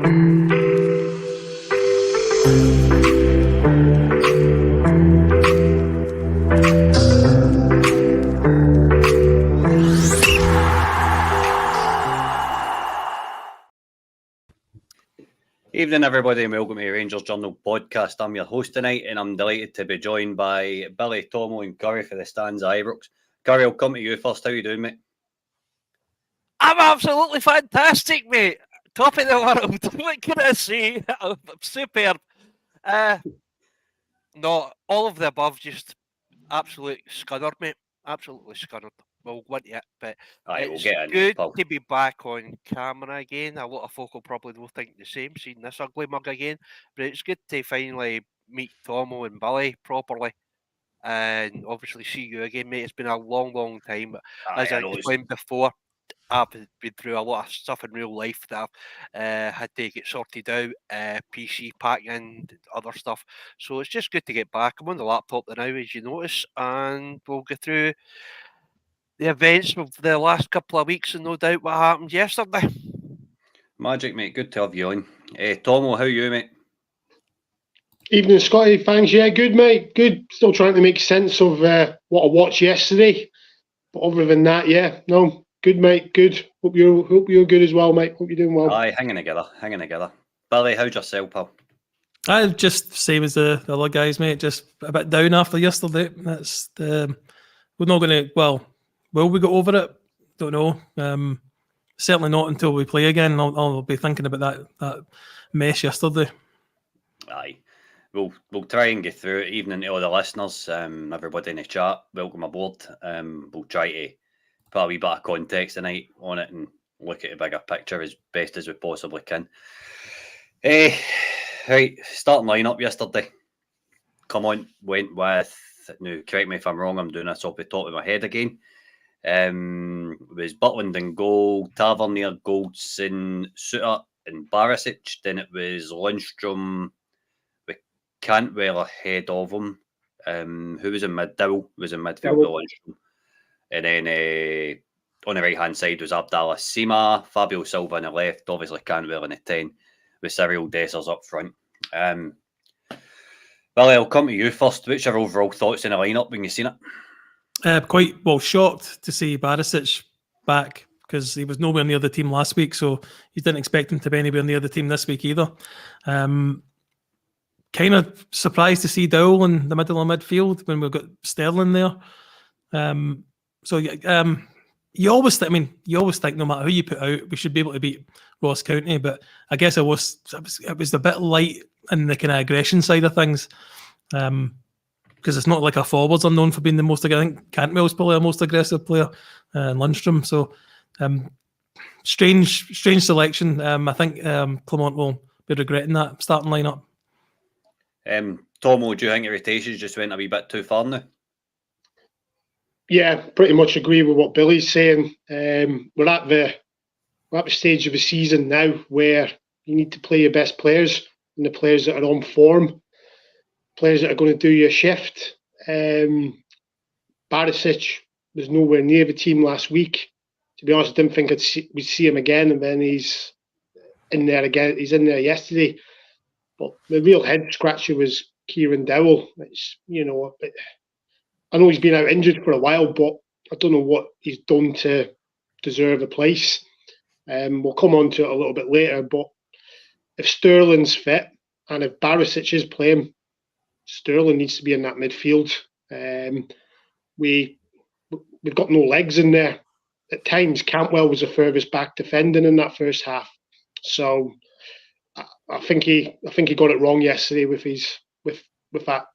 Evening, everybody, and welcome to the Rangers Journal podcast. I'm your host tonight, and I'm delighted to be joined by Billy, Tomo, and Curry for the stands at Ibrox. Curry, I'll come to you first. How you doing, mate? I'm absolutely fantastic, mate. Top of the world. What can I say? I'm superb. No, all of the above just absolutely scunnered, mate. Absolutely scunnered. We'll go into it, but Aye, we'll it's get into good it, pal. to be back on camera again. A lot of folk will probably will think the same, seeing this ugly mug again. But it's good to finally meet Tomo and Billy properly. And obviously see you again, mate. It's been a long, long time. As I explained before, I've been through a lot of stuff in real life that I've had to get sorted out, PC packing and other stuff. So it's just good to get back. I'm on the laptop now, as you notice, and we'll go through the events of the last couple of weeks and no doubt what happened yesterday. Magic, mate. Good to have you on. Tomo, how are you, mate? Evening, Scotty. Thanks. Yeah, good, mate. Good. Still trying to make sense of what I watched yesterday. But other than that, yeah, no, good, mate. Good. Hope you're good as well, mate. Hope you're doing well. Aye, hanging together. Billy, how's yourself, pal? I just same as the other guys, mate. Just a bit down after yesterday. That's the we're not going to. Well, will we get over it? Don't know. Certainly not until we play again. I'll be thinking about that mess yesterday. Aye, we'll try and get through it. Evening to all the listeners, everybody in the chat. Welcome aboard. We'll try to put a wee bit of context tonight on it and look at the bigger picture as best as we possibly can. Right, starting lineup yesterday. Come on, went with. Now, correct me if I'm wrong. I'm doing this off the top of my head again. It was Butland in goal, Tavernier, Goldson, Suter, and Barisic. Then it was Lundstrom with Cantwell ahead of him. Who was in mid? Dowell was in midfield with Lundstrom. And then on the right hand side was Abdallah Sima, Fabio Silva on the left, obviously Cantwell in the 10, with Cyril Dessers up front. Billy, I'll come to you first. What's your overall thoughts in the lineup when you seen it? Quite shocked to see Barisic back because he was nowhere near the team last week, so you didn't expect him to be anywhere near the team this week either. Kind of surprised to see Dowell in the middle of midfield when we've got Sterling there. You always think no matter who you put out, we should be able to beat Ross County, but I guess it was a bit light in the kind of aggression side of things. Because it's not like our forwards are known for being the most aggressive. I think Cantwell's probably our most aggressive player, and Lundstrom. So, strange selection. I think Clement will be regretting that starting lineup. Tomo, do you think the rotations just went a wee bit too far now? Yeah, pretty much agree with what Billy's saying. We're at the stage of the season now where you need to play your best players and the players that are on form. Players that are going to do your shift. Barisic was nowhere near the team last week. To be honest, I didn't think we'd see him again, and then he's in there again. He's in there yesterday. But the real head scratcher was Kieran Dowell. I know he's been out injured for a while, but I don't know what he's done to deserve a place. We'll come on to it a little bit later, but if Sterling's fit and if Barisic is playing, Sterling needs to be in that midfield. We've got no legs in there. At times, Cantwell was the furthest back defending in that first half. So I think he got it wrong yesterday with that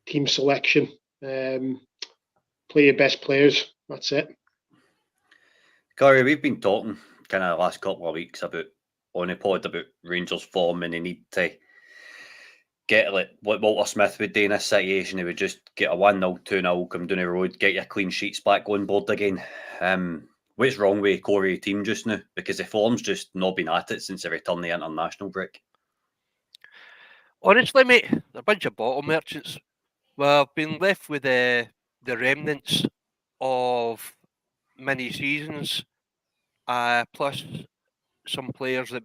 team selection. Play your best players. That's it. Curry, we've been talking kind of the last couple of weeks on the pod about Rangers form, and they need to get like what Walter Smith would do in this situation. He would just get a 1-0, 2-0, come down the road, get your clean sheets back on board again. What's wrong with Corey team just now? Because the form's just not been at it since the return of the international break. Honestly, mate, they're a bunch of bottle merchants. We've been left with the remnants of many seasons, plus some players that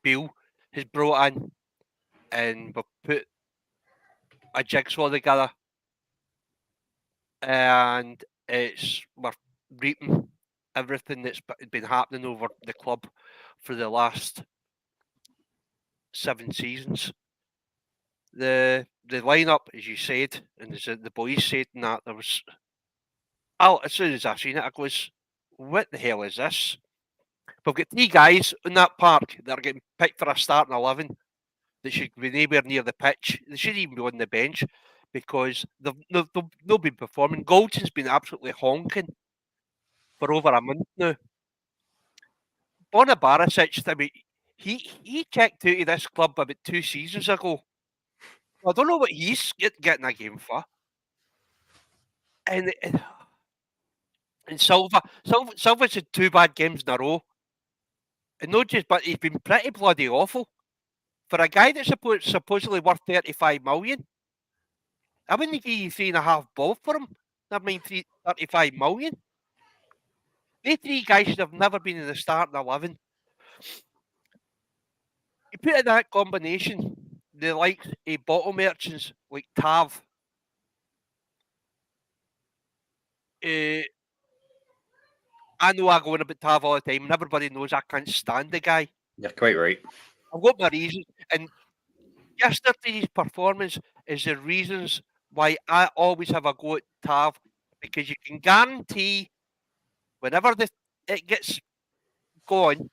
Beale has brought in, and we've put a jigsaw together, and we're reaping everything that's been happening over the club for the last 7 seasons. The lineup, as you said, and as the boys said, and that there was. As soon as I seen it, I goes, "What the hell is this?" We've got 3 guys in that park that are getting picked for a starting 11 that should be nowhere near the pitch. They shouldn't even be on the bench because they've not been performing. Goldson's been absolutely honking for over a month now. Bona Barisic, I mean, he checked out of this club about 2 seasons ago. I don't know what he's getting a game for. And Silva's had 2 bad games in a row. And not just, but he's been pretty bloody awful. For a guy that's supposedly worth 35 million, I wouldn't give you 3.5 bob for him. Never mind 35 million. They 3 guys should have never been in the starting 11. You put in that combination, the likes of bottle merchants like Tav, I know I go on about Tav all the time, and everybody knows I can't stand the guy. You're quite right. I've got my reasons, and yesterday's performance is the reasons why I always have a go at Tav, because you can guarantee whenever it gets going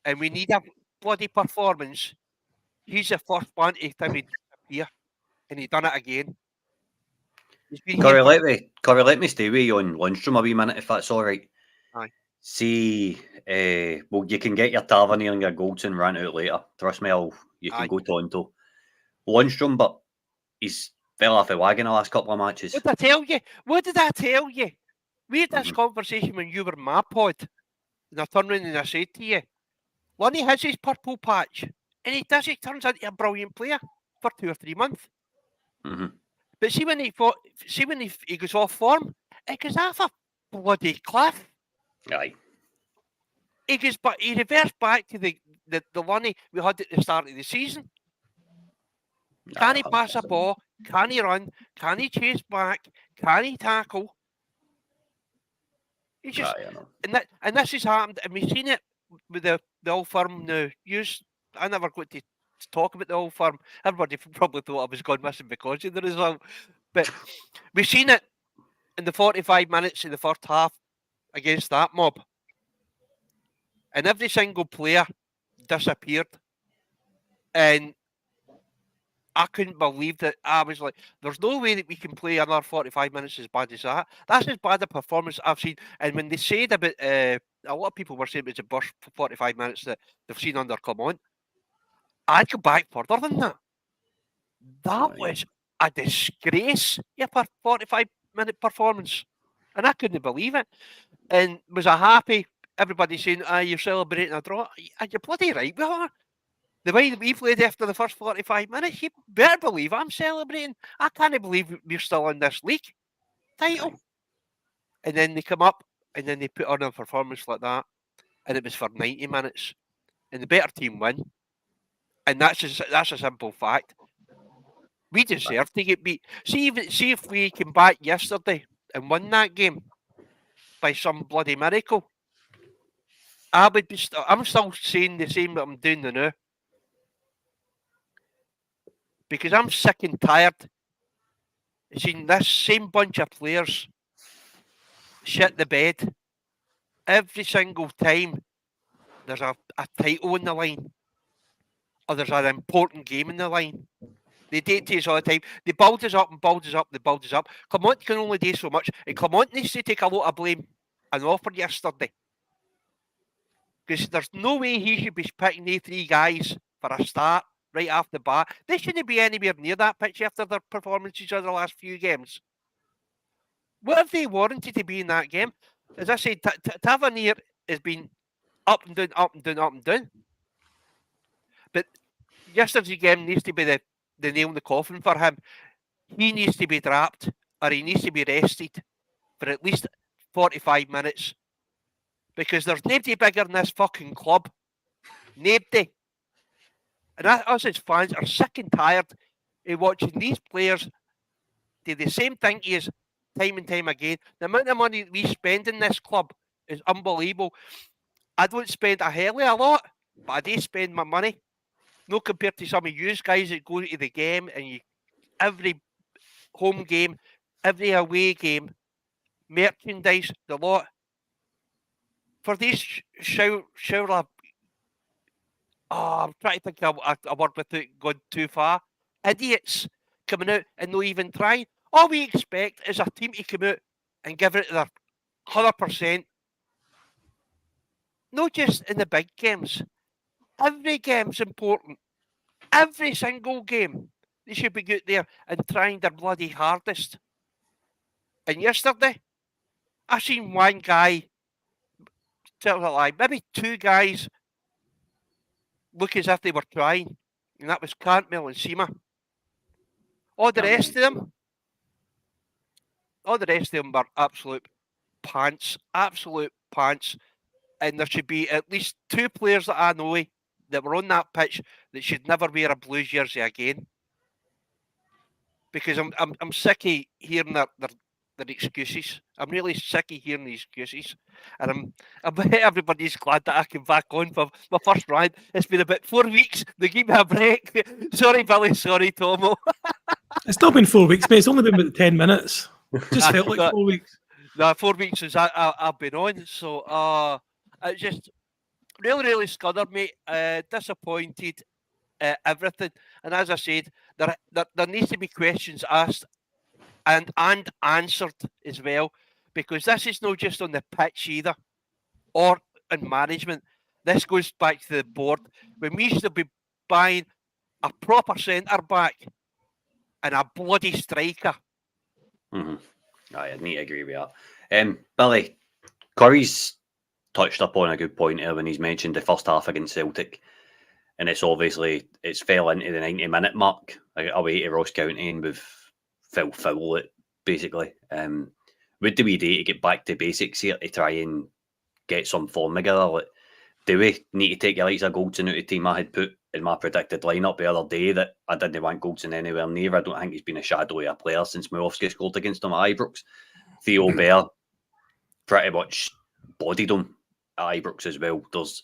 and we need a bloody performance, he's the first one to tell me disappear, and he done it again. He's been Corey, here let me stay with you on Lundstrom a wee minute if that's all right. Aye. See, well, you can get your Tavernier and your Goldson rant out later. Trust me, you can Aye. go Tonto. Lundstrom, but he's fell off the wagon the last couple of matches. What did I tell you? What did I tell you? We had this conversation when you were in my pod, and I turned around and I said to you, Lonnie has his purple patch, and he turns into a brilliant player for 2 or 3 months. Mm-hmm. But see when he goes off form, it goes off a bloody cliff. Aye. He reversed back to the Lonnie we had at the start of the season. Can he pass a ball? Can he run? Can he chase back? Can he tackle? He just and this has happened, and we've seen it with the Old Firm now. I never got to talk about the Old Firm. Everybody probably thought I was gone missing because of the result, but we've seen it in the 45 minutes in the first half against that mob, and every single player disappeared, and I couldn't believe that. I was like, there's no way that we can play another 45 minutes as bad as that. That's as bad a performance I've seen. And when they said about, a lot of people were saying it was a burst for 45 minutes that they've seen under Clement, I'd go back further than that. That was a disgrace, yeah, for 45-minute performance. And I couldn't believe it. And was I happy? Everybody saying, you're celebrating a draw. Are you bloody right? We are. The way that we played after the first 45 minutes, you better believe I'm celebrating. I can't believe we're still in this league title. And then they come up and then they put on a performance like that. And it was for 90 minutes. And the better team win. And that's a simple fact. We deserve to get beat. See if we came back yesterday and won that game by some bloody miracle. I'm still saying the same that I'm doing now. Because I'm sick and tired of seeing this same bunch of players shit the bed every single time there's a title in the line or there's an important game in the line. They do it to us all the time. They build us up and build us up. They build us up. Clement can only do so much, and Clement needs to take a lot of blame and offer yesterday. Because there's no way he should be picking the 3 guys for a start right off the bat. They shouldn't be anywhere near that pitch after their performances of the last few games. What have they warranted to be in that game? As I said, Tavernier has been up and down, up and down, up and down. But yesterday's game needs to be the nail in the coffin for him. He needs to be dropped or he needs to be rested for at least 45 minutes. Because there's nobody bigger than this fucking club. Nobody. And us as fans are sick and tired of watching these players do the same thing to us time and time again. The amount of money we spend in this club is unbelievable. I don't spend a hell of a lot, but I do spend my money. No compared to some of you guys that go to the game and every home game, every away game, merchandise, the lot. For these I'm trying to think of a word without going too far. Idiots coming out and not even trying. All we expect is a team to come out and give it their 100%. Not just in the big games. Every game's important. Every single game. They should be out there and trying their bloody hardest. And yesterday, I seen one guy, tell a lie, maybe two guys look as if they were trying. And that was Cantwell and Seema. All the rest of them were absolute pants. Absolute pants. And there should be at least two players that I know that were on that pitch that should never wear a Blues jersey again. Because I'm sick of hearing their excuses. I'm really sick of hearing the excuses. And I bet everybody's glad that I came back on for my first rant. It's been about 4 weeks. They give me a break. Sorry, Billy. Sorry, Tomo. It's not been 4 weeks, mate. It's only been about 10 minutes. Just felt like 4 weeks. No, 4 weeks since I've been on. So it just really, really scuddered me. Disappointed. Everything. And as I said, there needs to be questions asked and answered as well, because this is not just on the pitch either, or in management. This goes back to the board. When we should be buying a proper centre back and a bloody striker. I need to agree with that. Billy, Corey's touched upon a good point here when he's mentioned the first half against Celtic. And it's fell into the 90-minute mark away to Ross County, and we've foul it, basically. What do we do to get back to basics here to try and get some form together? Like, do we need to take the likes of Goldson out of the team? I had put in my predicted lineup the other day that I didn't want Goldson anywhere near. I don't think he's been a shadow of a player since Milowski scored against him at Ibrox. Theo Bear pretty much bodied him at Ibrox as well. There's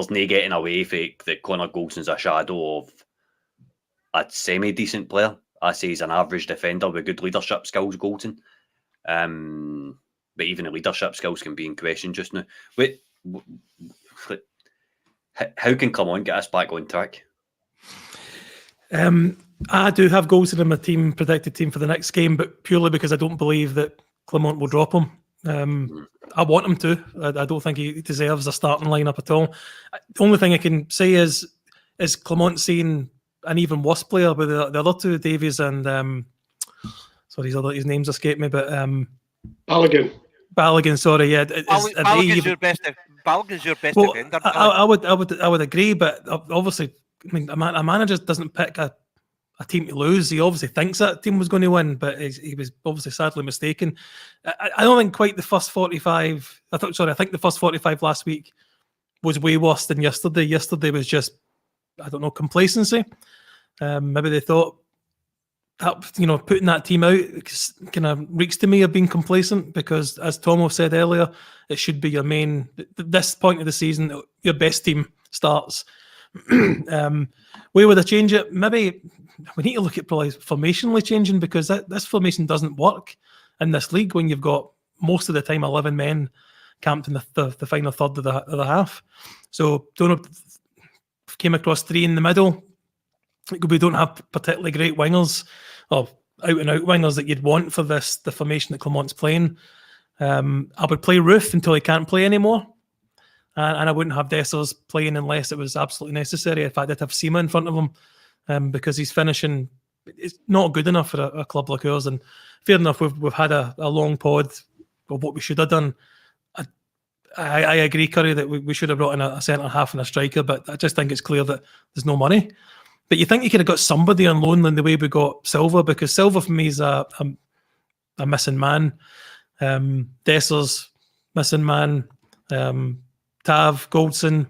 no getting away from that Connor Goldson's a shadow of a semi-decent player. I say he's an average defender with good leadership skills, Goldson. But even the leadership skills can be in question just now. How can Clement get us back on track? I do have Goldson in my team, predicted team for the next game, but purely because I don't believe that Clement will drop him. I want him to. I don't think he deserves a starting lineup at all. The only thing I can say is Clement seeing an even worse player with the other two, Davies and sorry, his names escape me, but Balogun. Sorry, yeah. Balogun's your best defender. I would agree, but obviously, I mean, a manager doesn't pick a team to lose. He obviously thinks that team was going to win, but he was obviously sadly mistaken. I don't think quite the first 45. I think the first 45 last week was way worse than yesterday. Yesterday was just, I don't know, complacency. Maybe they thought that, putting that team out kind of reeks to me of being complacent, because as Tomo said earlier, it should be your main, this point of the season, your best team starts. Where would I change it? Maybe we need to look at probably formationally changing, because this formation doesn't work in this league when you've got most of the time 11 men camped in the final third of the half. So don't came across three in the middle. We don't have particularly great wingers or out and out wingers that you'd want for the formation that Clement's playing. I would play Ruth until he can't play anymore. And I wouldn't have Dessers playing unless it was absolutely necessary. In fact, I'd have Seema in front of him because his finishing is not good enough for a club like ours. And fair enough, we've had a long pod of what we should have done. I agree, Curry, that we should have brought in a centre half and a striker, but I just think it's clear that there's no money. But you think you could have got somebody on loan in the way we got Silva, because Silva for me is a missing man. Dessers, missing man. Tav, Goldson.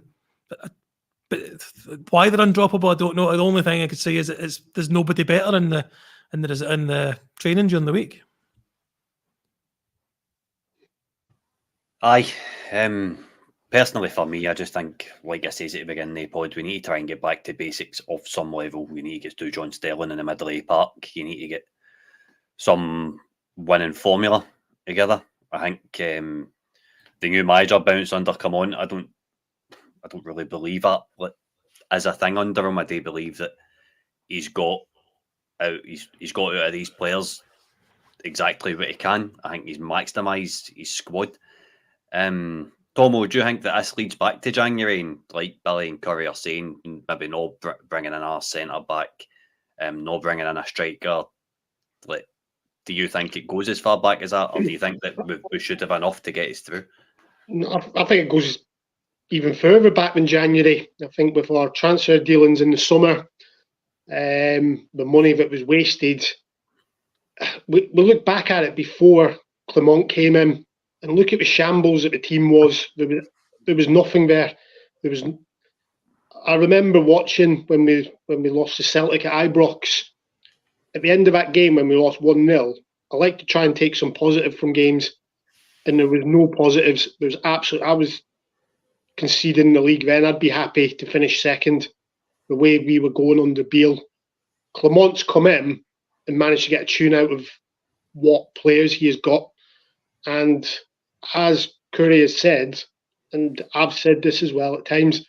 but why they're undroppable, I don't know. The only thing I could say is there's nobody better in the training during the week. Aye. Personally, for me, I just think, like I said at the beginning of the pod, we need to try and get back to basics of some level. We need to get to John Sterling in the middle of the park. You need to get some winning formula together. I think the new manager bounce under come on. I don't really believe that as a thing under him. I do believe that he's got out of these players exactly what he can. I think he's maximised his squad. Tomo, do you think that this leads back to January, and like Billy and Curry are saying, maybe not bringing in our centre back, not bringing in a striker? Like, do you think it goes as far back as that, or do you think that we should have enough to get us through? No, I think it goes even further back than January. I think with our transfer dealings in the summer, the money that was wasted, we look back at it before Clement came in and look at the shambles that the team was. There was nothing there. I remember watching when we lost to Celtic at Ibrox. At the end of that game when we lost 1-0, I like to try and take some positive from games, and there was no positives. I was conceding the league then. I'd be happy to finish second the way we were going under Beale. Clement's come in and managed to get a tune out of what players he has got. And as Curry has said, and I've said this as well at times,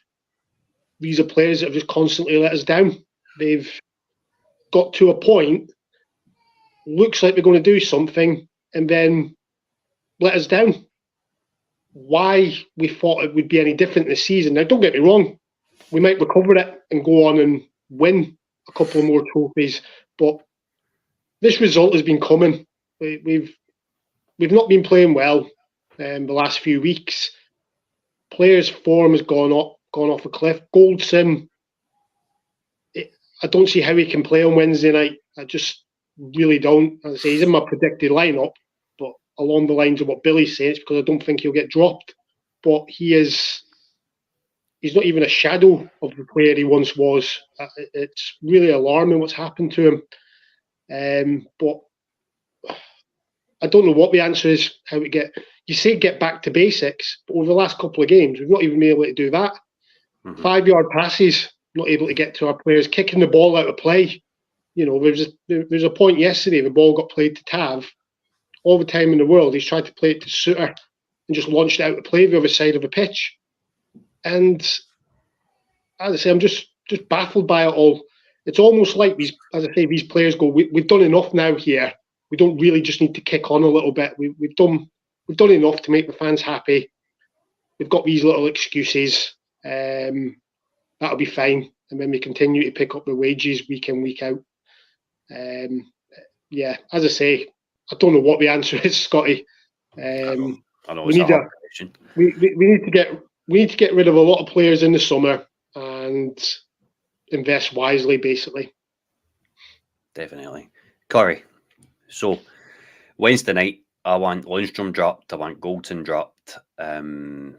these are players that have just constantly let us down. They've got to a point, looks like they're going to do something, and then let us down. Why we thought it would be any different this season. Now, don't get me wrong, we might recover it and go on and win a couple more trophies, but this result has been coming. We've not been playing well the last few weeks. Players' form has gone off a cliff. Goldson, I don't see how he can play on Wednesday night. I just really don't. As I say, he's in my predicted lineup, but along the lines of what Billy's saying, it's because I don't think he'll get dropped. But he's not even a shadow of the player he once was. It's really alarming what's happened to him. But I don't know what the answer is. You say get back to basics, but over the last couple of games, we've not even been able to do that. 5-yard passes, not able to get to our players, kicking the ball out of play. You know, there's a point yesterday the ball got played to Tav. All the time in the world, he's tried to play it to Suter and just launched it out of play the other side of the pitch. And as I say, I'm just baffled by it all. It's almost like these players go, we've done enough now here. We don't really just need to kick on a little bit. We've done enough to make the fans happy. We've got these little excuses. That'll be fine. And then we continue to pick up the wages week in, week out. Yeah, as I say, I don't know what the answer is, Scotty. I know we need to get rid of a lot of players in the summer and invest wisely, basically. Definitely. Corey, so Wednesday night, I want Lundstrom dropped. I want Goldson dropped. I want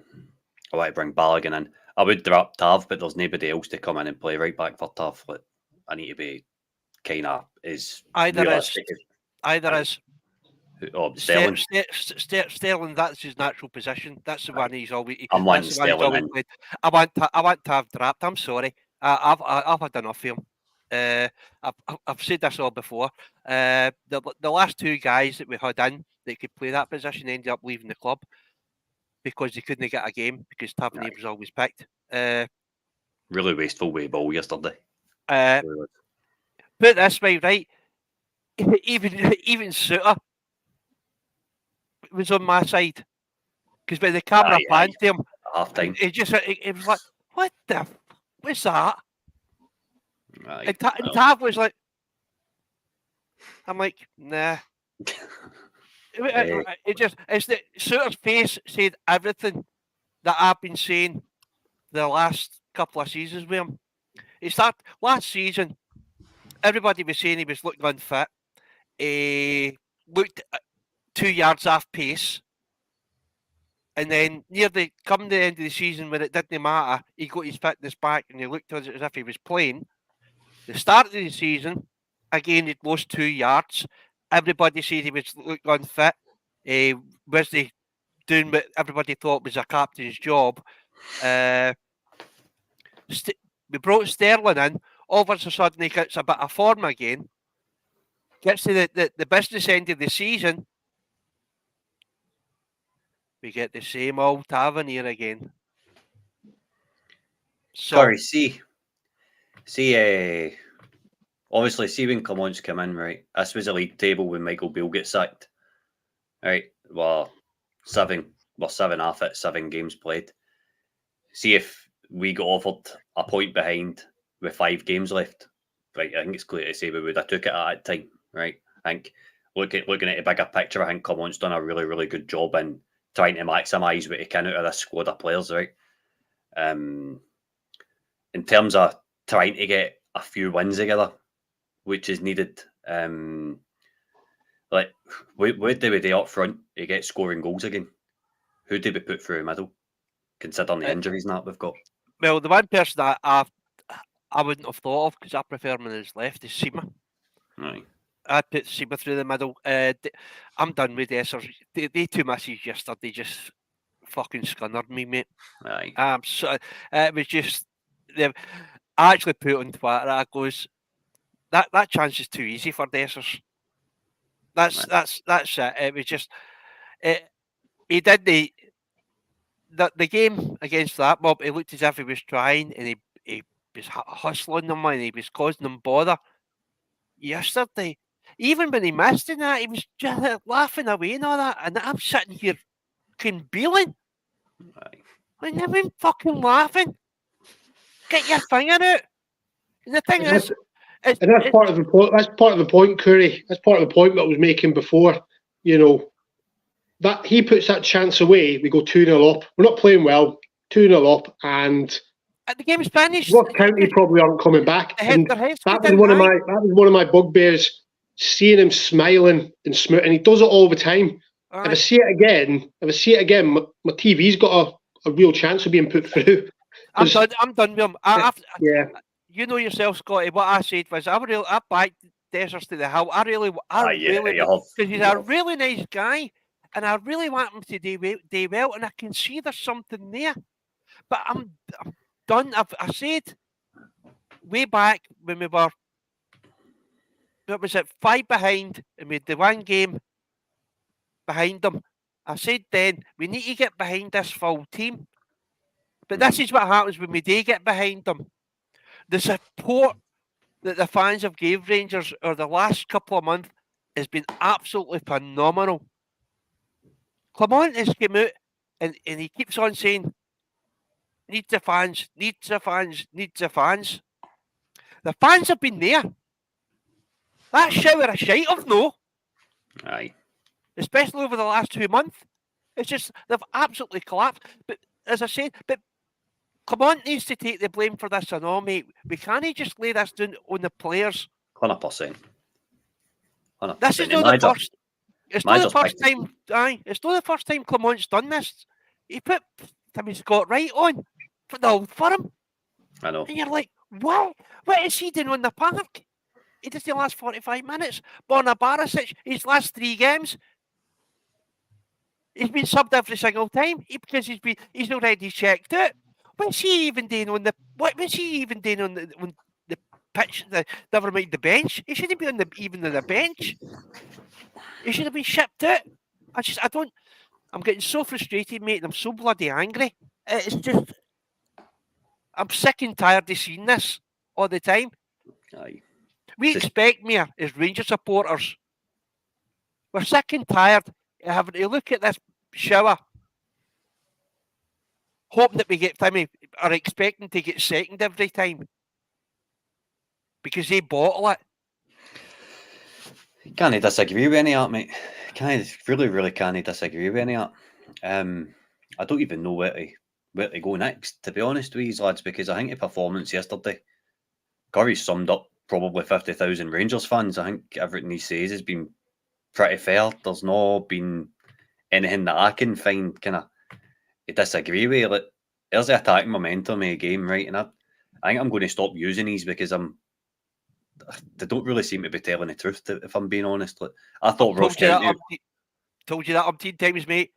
to bring Balogun in. I would drop Tav, but there's nobody else to come in and play right back for Tav. Like, I need to be kind of Either Sterling. Sterling, that's his natural position. That's the one he's always. I'm wanting Sterling played. I want to have dropped. I'm sorry. I've had enough of him. I've said this all before. The last two guys that we had in that could play that position ended up leaving the club because they couldn't get a game because Tavernier was always picked. Really wasteful way ball yesterday. Put it this way, right? Even Suter was on my side because when the camera panned to him, half time, it was like, what the? What's that? Aye, and Tav was like, I'm like, nah. It's the Suter's face said everything that I've been saying the last couple of seasons with him. It's that last season, everybody was saying he was looking unfit. He looked 2 yards off pace. And then come the end of the season when it didn't matter, he got his fitness back and he looked as if he was playing. The start of the season, again, he'd lost 2 yards. Everybody said he was looked unfit. Was he doing what everybody thought was a captain's job? We brought Sterling in. All of a sudden, he gets a bit of form again. Gets to the business end of the season. We get the same old Tavernier again. So, Corey, see, obviously, see when Clement's come in, right? This was a league table when Michael Beale gets sacked, right? Well, 7 off it, 7 games played. See if we got offered a point behind with 5 games left, right? I think it's clear to say we would have took it at that time, right? I think looking at the bigger picture, I think Clement's done a really, really good job in trying to maximise what he can out of this squad of players, right? In terms of trying to get a few wins together, which is needed. Like, where do we do up front to get scoring goals again? Who do we put through the middle, considering the injuries and that we've got? Well, the one person that I wouldn't have thought of, because I prefer him on his left, is Seema. Right. I'd put Seema through the middle. I'm done with Dessers. They 2 misses yesterday just fucking scunnered me, mate. Right. So it was just... I actually put on Twitter, I goes, that chance is too easy for Dessers. That's it. It was just... he did the game against that mob. He looked as if he was trying, and he was hustling them and he was causing them bother. Yesterday, even when he missed in that, he was just laughing away and all that. And I'm sitting here beeling. Right. I'm even fucking laughing. Get your finger out. And the thing is, and that's part of the point. That's part of the point, Curry. That's part of the point that I was making before. You know, that he puts that chance away. We go 2-0 up. We're not playing well. 2-0 up, and the game's finished. What County probably aren't coming back. And that was one of my bugbears. Seeing him smiling and and he does it all the time. If I see it again, my TV's got a real chance of being put through. I'm done with him. Yeah. You know yourself, Scotty. What I said was, I backed Dessers to the hill. Because he's a really nice guy, and I really want him to do well, and I can see there's something there. But I'm done. I said way back when we were, what was it, 5 behind, and we had the 1 game behind them. I said then, we need to get behind this full team. But this is what happens when we do get behind them. The support that the fans have gave Rangers over the last couple of months has been absolutely phenomenal. Clement has come out and he keeps on saying, needs the fans, needs the fans, needs the fans. The fans have been there. That shower of shite of no. Aye. Especially over the last 2 months. It's just, they've absolutely collapsed. But as I said, Clement needs to take the blame for this and all, mate. We can't just lay this down on the players. 100%. This is not the first. It's not the first time. Aye, it's not the first time Clement's done this. He put Timmy Scott right on for the Old Firm. I know. And you're like, what? What is he doing on the park? He did the last 45 minutes. Borna Barisic, his last 3 games, he's been subbed every single time because he's already checked out. What's he even doing on the pitch? Never mind the bench. He shouldn't be even on the bench. He should have been shipped out. I'm getting so frustrated, mate, and I'm so bloody angry. It's just, I'm sick and tired of seeing this all the time. Aye. We expect more as Rangers supporters. We're sick and tired of having to look at this shower, hoping that we get Timmy, are expecting to get second every time because they bottle it. Can't disagree with any of that, mate. Really can't disagree with any of that. I don't even know where to go next, to be honest with you lads, because I think the performance yesterday, Curry summed up probably 50,000 Rangers fans. I think everything he says has been pretty fair. There's not been anything that I can find kind of disagree with you. Like, there's the attacking momentum of the game, right? And I think I'm going to stop using these because they don't really seem to be telling the truth, if I'm being honest. Like, I thought Ross County... Told you that umpteen times, mate.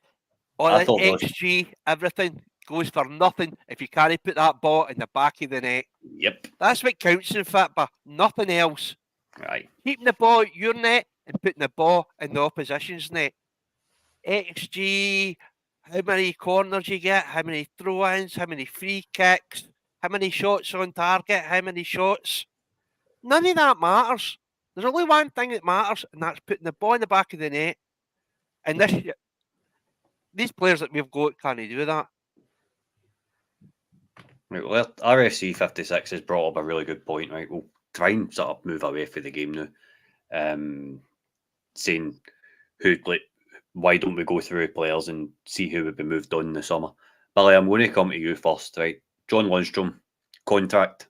All that XG, everything goes for nothing if you can't put that ball in the back of the net. Yep. That's what counts in football, nothing else. Right. Keeping the ball at your net and putting the ball in the opposition's net. XG, how many corners you get, how many throw-ins, how many free kicks, how many shots on target, how many shots. None of that matters. There's only one thing that matters, and that's putting the ball in the back of the net. And these players that we've got can't do that. Right, well, RFC 56 has brought up a really good point, right? We'll try and sort of move away from the game now. Saying why don't we go through players and see who would be moved on in the summer? Billy, I'm going to come to you first, right? John Lundstrom, contract.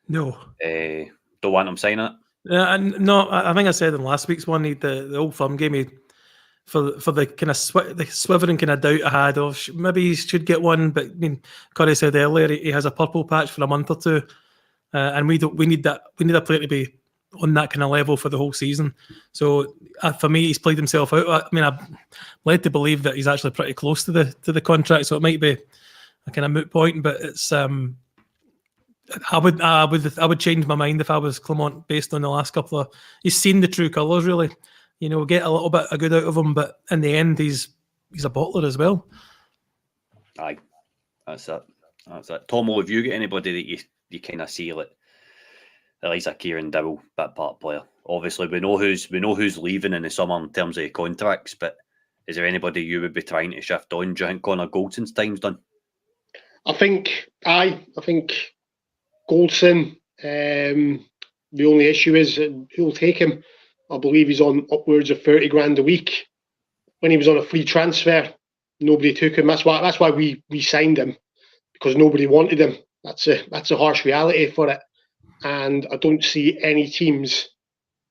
No. Don't want him signing it? No, I think I said in last week's one, the old firm gave me for the kind of the swivering kind of doubt I had of maybe he should get one, but I mean, Curry said earlier he has a purple patch for a month or two, and we need a player to be on that kind of level for the whole season. So for me, he's played himself out. I mean, I'm led to believe that he's actually pretty close to the contract, so it might be a kind of moot point, but it's I would change my mind if I was Clement based on the last couple of. He's seen the true colours, really. You know, get a little bit of good out of him, but in the end, he's a bottler as well. Aye, that's it. Tomo, have you got anybody that you kind of see like a Kieran Dowell, bit part player? Obviously, we know who's leaving in the summer in terms of contracts, but is there anybody you would be trying to shift on? Do you think Connor Goldson's time's done? I think Goldson. The only issue is who'll take him. I believe he's on upwards of 30 grand a week. When he was on a free transfer, nobody took him. That's why we signed him, because nobody wanted him. That's a harsh reality for it. And I don't see any teams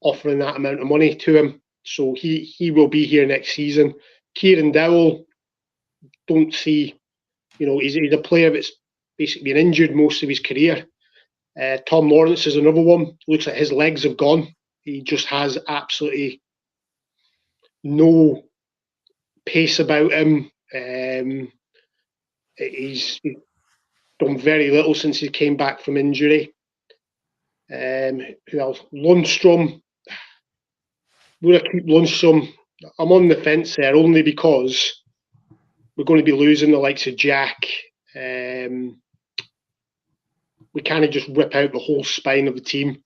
offering that amount of money to him. So he will be here next season. Kieran Dowell, don't see, he's a player that's basically been injured most of his career. Tom Lawrence is another one. Looks like his legs have gone. He just has absolutely no pace about him. He's done very little since he came back from injury. Who else? Lundstrom. Would I keep Lundstrom? I'm on the fence there only because we're going to be losing the likes of Jack. We can't just rip out the whole spine of the team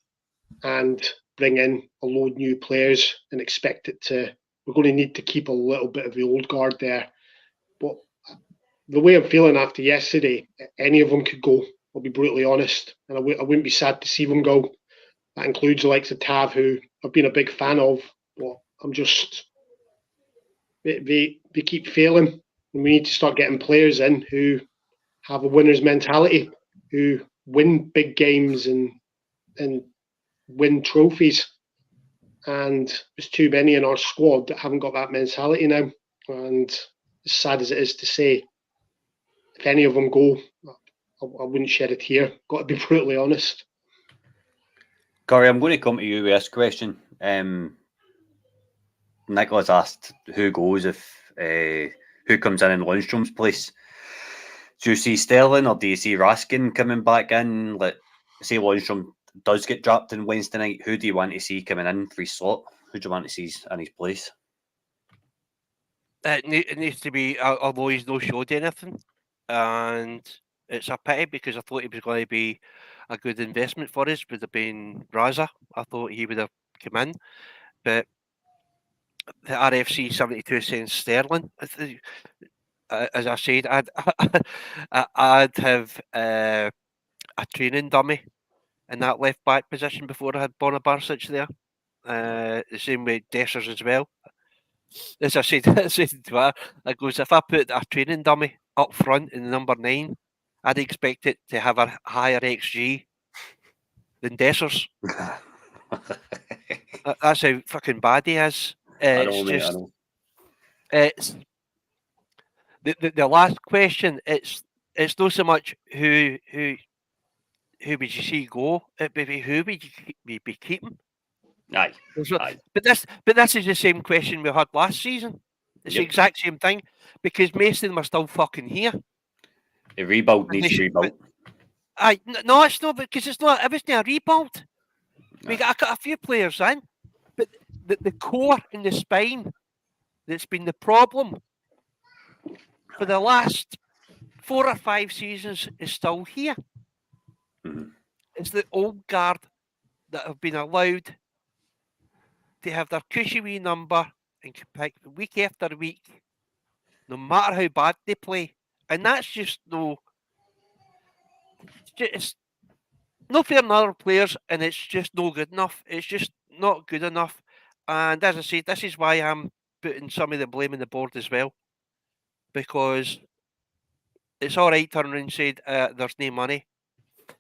and bring in a load of new players and expect it to. We're going to need to keep a little bit of the old guard there. But the way I'm feeling after yesterday, any of them could go. I'll be brutally honest, and I wouldn't be sad to see them go. That includes the likes of Tav, who I've been a big fan of. But I'm just they keep failing, and we need to start getting players in who have a winner's mentality, who win big games and win trophies. And there's too many in our squad that haven't got that mentality now. And as sad as it is to say, if any of them go, I wouldn't shed a tear. Got to be brutally honest. Corey, I'm going to come to you with this question. Nicholas asked who goes if who comes in Lundstrom's place. Do you see Sterling or do you see Raskin coming back in? Like, say Lundstrom does get dropped in Wednesday night, who do you want to see coming in for his slot? Who do you want to see in his place? It needs to be, although he's not showed anything, and it's a pity because I thought he was going to be a good investment for us. Would have been Raza. I thought he would have come in, but the RFC 72 cents Sterling. As I said, I'd have a training dummy in that left back position before I had Bonabarsic there. The same with Dessers as well. As I said to her, I goes, if I put a training dummy up front in the number 9, I'd expect it to have a higher XG than Dessers. That's how fucking bad he is. I know, mate, I know. It's the last question, it's not so much who would you see go, it would be who would you be keeping. Aye. But this is the same question we had last season. It's the exact same thing, because most of them are still fucking here. The rebuild needs to be rebuilt. No, it's not, because it wasn't a rebuild. We got a few players in, but the core and the spine that's been the problem for the last 4 or 5 seasons is still here. Mm-hmm. It's the old guard that have been allowed to have their cushy wee number and can pick week after week, no matter how bad they play. And that's just it's no fair than other players, and it's just no good enough. It's just not good enough. And as I say, this is why I'm putting some of the blame on the board as well, because it's all right turning around and said there's no money.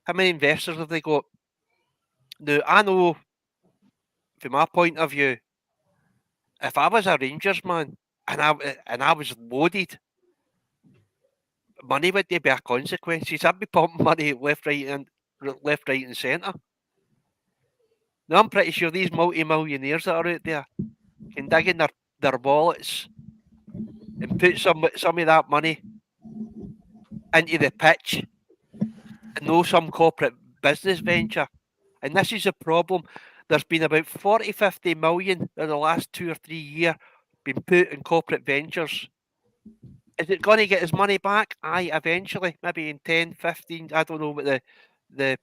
How many investors have they got? Now, I know from my point of view, if I was a Rangers man and I was loaded, money would be a consequences. I'd be pumping money left, right, and centre. Now, I'm pretty sure these multi-millionaires that are out there can dig in their wallets and put some of that money into the pitch and know some corporate business venture. And this is a problem. There's been about 40-50 million in the last 2 or 3 years been put in corporate ventures. Is it going to get his money back? Aye, eventually. Maybe in 10, 15, I don't know what the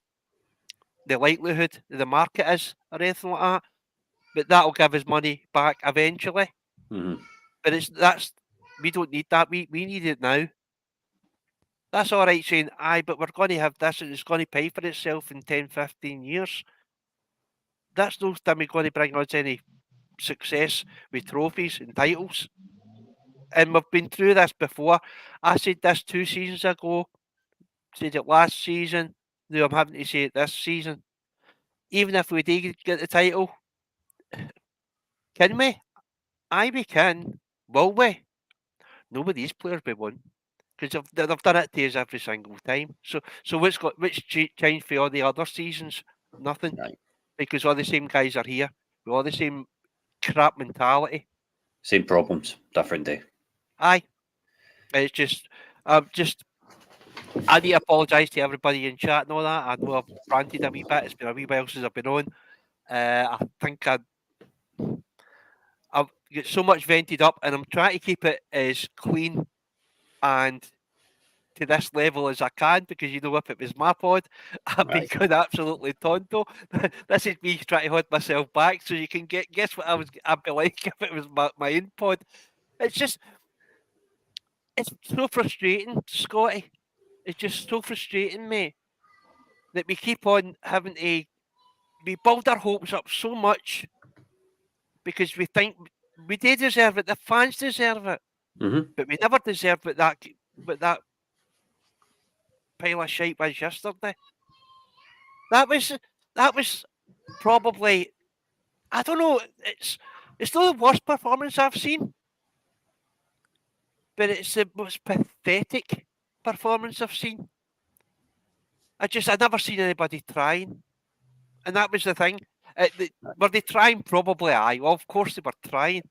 likelihood of the market is or anything like that. But that'll give his money back eventually. Mm-hmm. But we don't need that. We need it now. That's all right saying, aye, but we're going to have this and it's going to pay for itself in 10, 15 years. That's no time we're going to bring us any success with trophies and titles. And we've been through this before. I said this 2 seasons ago, said it last season. Now I'm having to say it this season. Even if we did get the title, can we? Aye, we can. Will we? No, with these players we won. Because they've done it to us every single time. So which changed for all the other seasons? Nothing. Right. Because all the same guys are here. With all the same crap mentality. Same problems, different day. Aye. It's just I need to apologise to everybody in chat and all that. I know I've ranted a wee bit. It's been a wee while since I've been on. I think I've got so much vented up, and I'm trying to keep it as clean and to this level as I can, because if it was my pod, I'd be going absolutely tonto. This is me trying to hold myself back, so you can guess what I'd be like if it was my own pod. It's so frustrating, Scotty. It's just so frustrating, mate, that we keep on having to build our hopes up so much because we think we do deserve it. The fans deserve it, but we never deserve what that pile of shite was yesterday. That was probably, I don't know. It's not the worst performance I've seen, but it's the most pathetic performance I've seen. I've never seen anybody trying, and that was the thing. Were they trying? Probably aye. Well, of course they were trying,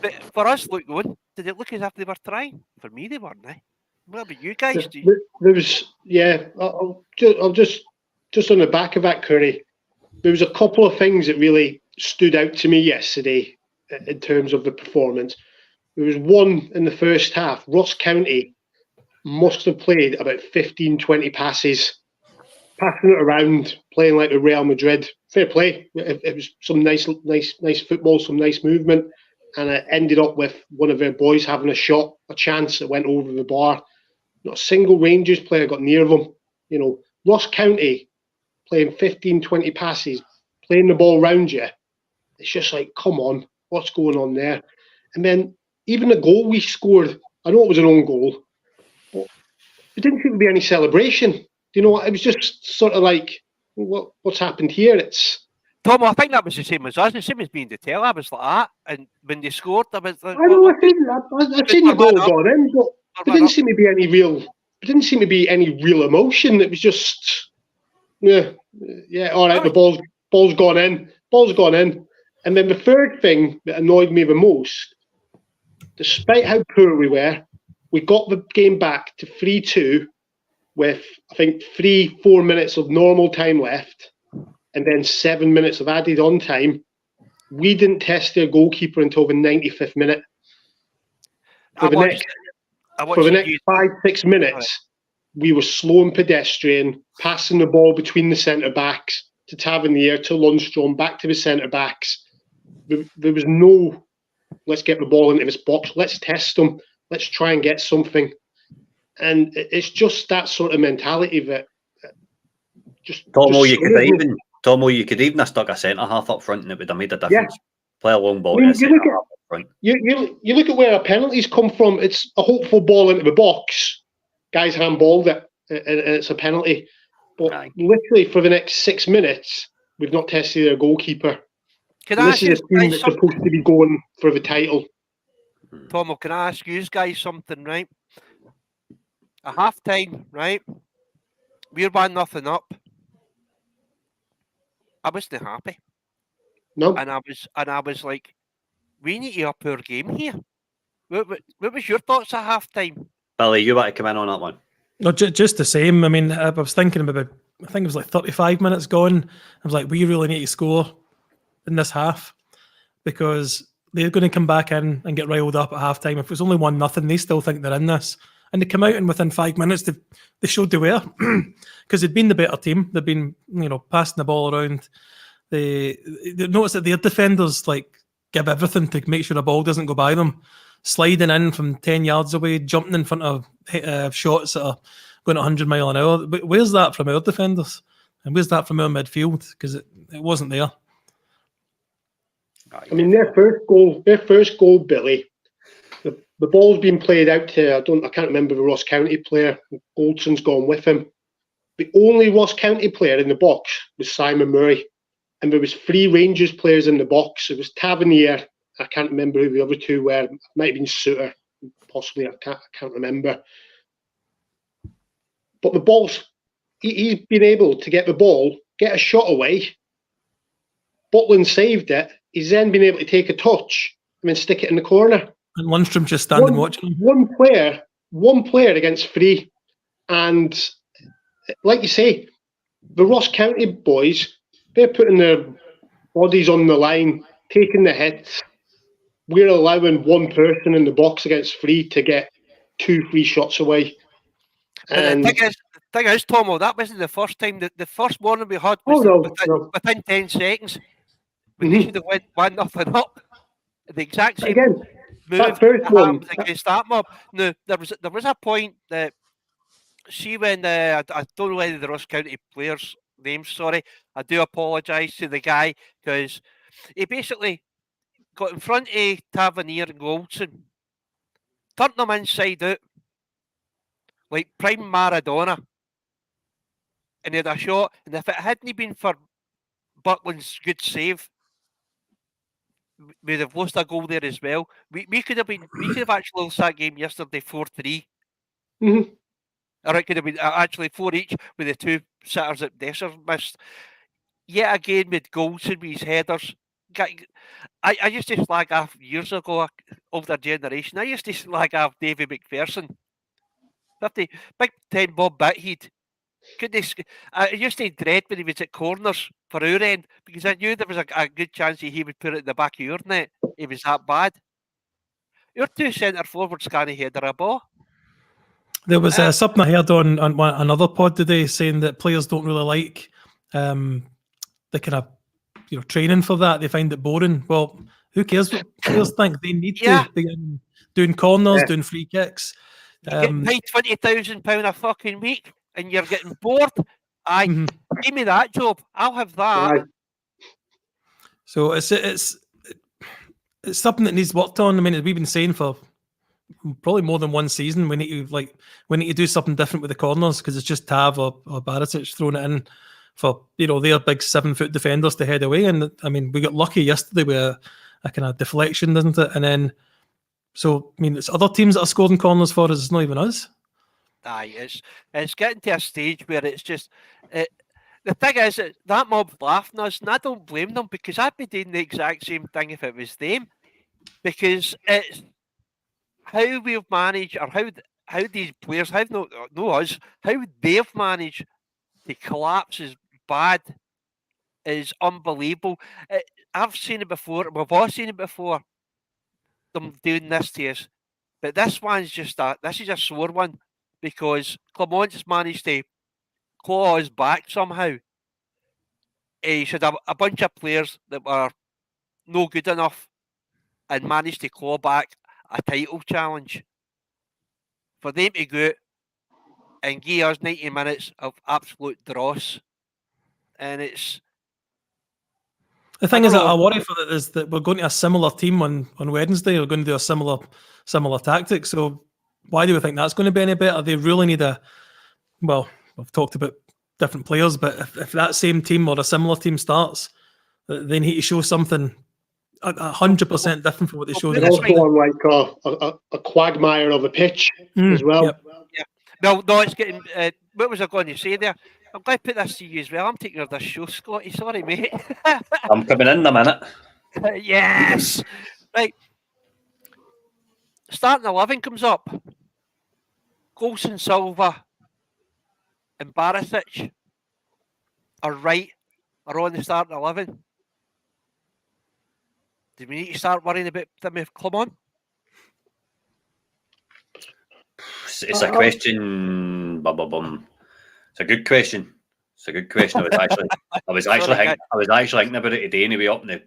but for us, did it look as if they were trying? For me, they weren't. What about you guys? There was, I'll just on the back of that, Curry. There was a couple of things that really stood out to me yesterday in terms of the performance. There was one in the first half. Ross County must have played about 15, 20 passes, passing it around, playing like a Real Madrid. Fair play. It was some nice football, some nice movement, and it ended up with one of their boys having a chance that went over the bar. Not a single Rangers player got near them. Ross County playing 15, 20 passes, playing the ball around you. It's just like, come on, what's going on there? And then even the goal we scored, I know it was an own goal, but there didn't seem to be any celebration. It was just sort of like, what's happened here? Tom, I think that was the same as us. The same as being the tell. I was like that, and when they scored, I was like, I know, I've seen the goal gone in, but there didn't seem to be any real. There didn't seem to be any real emotion. It was just, yeah. All right, the ball's gone in. And then the third thing that annoyed me the most, despite how poor we were, we got the game back to 3-2 with, I think, 3-4 minutes of normal time left, and then 7 minutes of added on time. We didn't test their goalkeeper until the 95th minute. For the next 5-6 minutes, we were slow and pedestrian, passing the ball between the centre-backs to Tavernier, to Lundstrom, back to the centre-backs. There was no, let's get the ball into this box, let's test them, let's try and get something. And it's just that sort of mentality that just... Tomo, you could even have stuck a centre-half up front and it would have made a difference. Yeah. Play a long ball. You look at where our penalties come from. It's a hopeful ball into the box. Guys handballed it, and it's a penalty. But literally for the next 6 minutes, we've not tested their goalkeeper. This is a team that's supposed to be going for the title. Tomo, can I ask you guys something, right? At half time, right? We're 1-0 up. I wasn't happy. No. And I was like, we need to up our game here. What was your thoughts at half time? Billy, you want to come in on that one? No, just the same. I mean, I was thinking about, I think it was like 35 minutes gone. I was like, we really need to score in this half because they're going to come back in and get riled up at half time. If it was only 1-0, they still think they're in this. And they come out and within 5 minutes, they showed they were because they'd been the better team. They'd been, passing the ball around. They noticed that their defenders give everything to make sure the ball doesn't go by them. Sliding in from 10 yards away, jumping in front of shots that are going at 100 miles an hour. But where's that from our defenders? And where's that from our midfield? Because it wasn't there. I mean, their first goal, Billy, the ball's been played out to, I can't remember the Ross County player. Goldson's gone with him. The only Ross County player in the box was Simon Murray. And there was 3 Rangers players in the box. It was Tavernier. I can't remember who the other 2 were. It might have been Suter, possibly. I can't remember. But the ball's... He's been able to get the ball, get a shot away. Butland saved it. He's then been able to take a touch and then stick it in the corner. And Lundstrom just standing watching him. One player against 3. And like you say, the Ross County boys, they're putting their bodies on the line, taking the hits. We're allowing one person in the box against 3 to get 2 free shots away. And the thing is, Tomo, that wasn't the first time. The first warning we had was within 10 seconds. When they should have went 1-0 up. The exact same move that first one against that mob. Now, there was a point that, see when, I don't know any of the Ross County players' names, sorry. I do apologise to the guy because he basically got in front of Tavernier and Goldson, turned them inside out, like prime Maradona. And he had a shot, and if it hadn't been for Butland's good save, we'd have lost a goal there as well. We could have actually lost that game yesterday 4-3. Mm-hmm. Or it could have been actually 4 each with the 2 sitters that Desser missed. Yet again with Goldson with his headers. I used to slag off years ago, older generation. I used to slag off Davy McPherson. 50, big 10 Bob Bithead. I used to dread when he was at corners for our end because I knew there was a good chance he would put it in the back of your net. He was that bad. Your 2 centre forwards can't header a ball. There was something I heard on another pod today saying that players don't really like the kind of training for that. They find it boring. Well, who cares what players think? They need to begin doing corners, doing free kicks. You get paid £20,000 a fucking week and you're getting bored. Give me that job. I'll have that. Right. So it's something that needs worked on. I mean, we've been saying for probably more than one season, we need to do something different with the corners because it's just Tav or Barisic throwing it in for their big 7-foot defenders to head away. And I mean, we got lucky yesterday with a kind of deflection, didn't it? And then So, I mean, it's other teams that are scoring corners for us, it's not even us. Aye, it's getting to a stage where it's just... the thing is, that mob's laughing at us, and I don't blame them, because I'd be doing the exact same thing if it was them. Because it's how we've managed, or how these players, no us, how they've managed to collapse as bad is unbelievable. I've seen it before, we've all seen it before, them doing this to us. But this one's this is a sore one, because Clement's managed to claw us back somehow. He should have a bunch of players that were no good enough and managed to claw back a title challenge. For them to go out and give us 90 minutes of absolute dross. And it's... The thing is, I worry for that is that we're going to a similar team on Wednesday. We're going to do a similar tactic. So why do we think that's going to be any better? They really need well, we've talked about different players, but if that same team or a similar team starts, they need to show something 100% different from what they showed. They're also on like a quagmire of a pitch as well. Yep. Yeah. No, it's getting... what was I going to say there? I'm glad to put this to you as well. I'm taking over this show, Scotty. Sorry, mate. I'm coming in a minute. Yes. Right. Starting 11 comes up. Coulson, Silva and Barisic are on the starting 11. Do we need to start worrying about them if Clement? It's a question. It's a good question. It's a good question. I was actually thinking about it today. Anyway, up the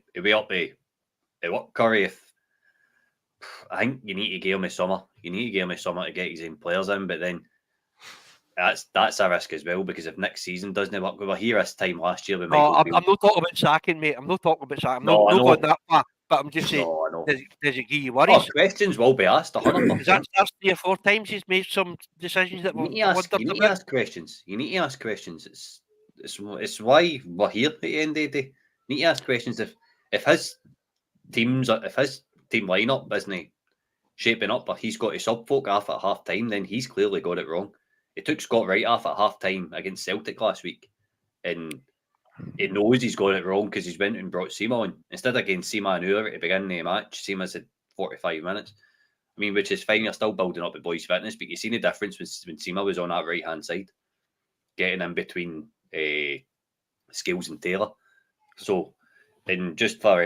what Curry. I think you need to give him a summer. You need to give him a summer to get his own players in. But then that's a risk as well, because if next season doesn't work, we were here this time last year. I'm not talking about sacking, mate. I'm not talking about sacking. I'm not going that far. But I'm just saying, does it give you worries? Oh, questions will be asked 100%. That's 3 or 4 times he's made some decisions that you need to ask questions. You need to ask questions. It's why we're here at the end of the day. You need to ask questions. If his team lineup isn't shaping up, or he's got to sub folk off at half time, then he's clearly got it wrong. He took Scott Wright off at half time against Celtic last week, and he knows he's got it wrong because he's went and brought Sima on. Instead of getting Sima and Ur to begin the match, Sima's had 45 minutes. I mean, which is fine, you're still building up the boys' fitness, but you seen the difference when Sima was on that right-hand side, getting in between Scales and Taylor. So, and just for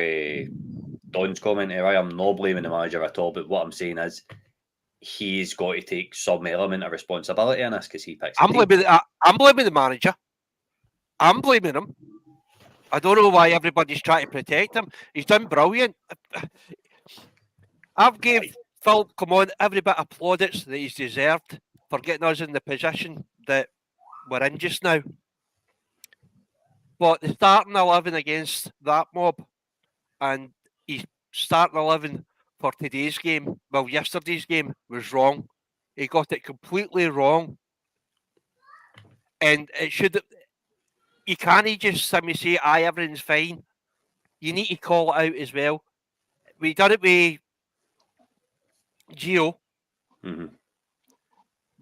Don's comment here, I am not blaming the manager at all, but what I'm saying is he's got to take some element of responsibility in this because he picks I'm blaming the manager. I'm blaming him. I don't know why everybody's trying to protect him. He's done brilliant. I've gave Phil, come on, every bit of plaudits that he's deserved for getting us in the position that we're in just now. But the starting 11 against that mob, and he's starting 11 for today's game, well, yesterday's game, was wrong. He got it completely wrong. And it should... You can't just say, aye, everything's fine. You need to call it out as well. We done it with Gio. Mm-hmm.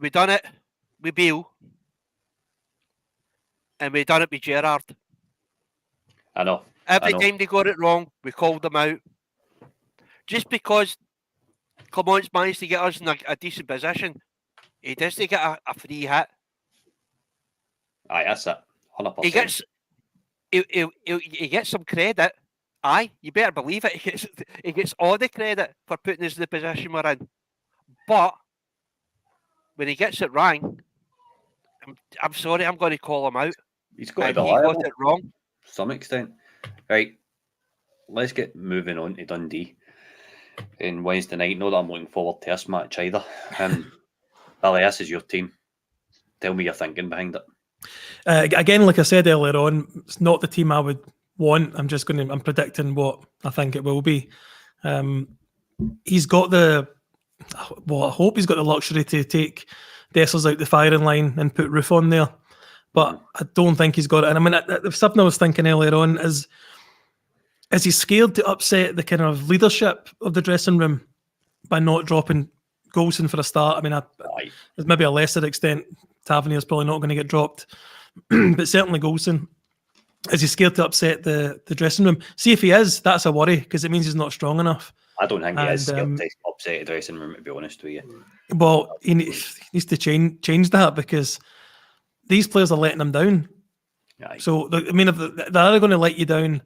We done it with Bale. And we done it with Gerrard. I know. Every time they got it wrong, we called them out. Just because Clement's managed to get us in a decent position, he doesn't get a free hit. Aye, that's it. 100%. He gets some credit. Aye, you better believe it. He gets all the credit for putting us in the position we're in. But when he gets it wrong, I'm sorry, I'm going to call him out. He's got to he got it wrong to some extent. Right, let's get moving on to Dundee in Wednesday night. Not that I'm looking forward to this match either. Billy, this is your team. Tell me your thinking behind it. Again, like I said earlier on, it's not the team I would want. I'm predicting what I think it will be. He's got I hope he's got the luxury to take Dessers out the firing line and put Roof on there. But I don't think he's got it. And I mean, something I was thinking earlier on is he scared to upset the kind of leadership of the dressing room by not dropping Goldson for a start. I mean, Aye. there's maybe a lesser extent Tavernier's probably not going to get dropped, but certainly Goldson. Is he scared to upset the dressing room? See, if he is, that's a worry because it means he's not strong enough. I don't think he is And, scared to upset the dressing room, to be honest with you. Well, he needs to change that because these players are letting him down. Aye. So, I mean, if they're either going to let you down,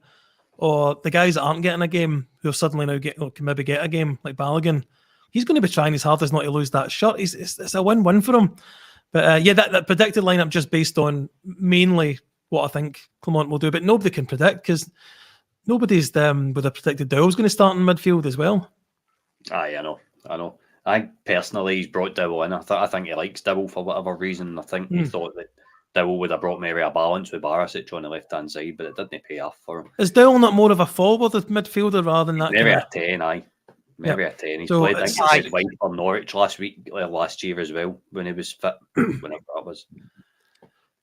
or the guys that aren't getting a game who are suddenly now can maybe get a game, like Balogun, he's going to be trying his hardest not to lose that shot. It's a win-win for him. But yeah, that predicted lineup just based on mainly what I think Clement will do, but nobody can predict because nobody's with a predicted Dowell's going to start in midfield as well. Aye, I know. I think personally he's brought Dowell in. I think he likes Dowell for whatever reason. I think he thought that Dowell would have brought maybe a balance with Barisic on the left-hand side, but it didn't pay off for him. Is Dowell not more of a forward midfielder rather than that? Maybe a 10, aye. Maybe a 10. He's played against White for Norwich last year as well, when he was fit, whenever that was.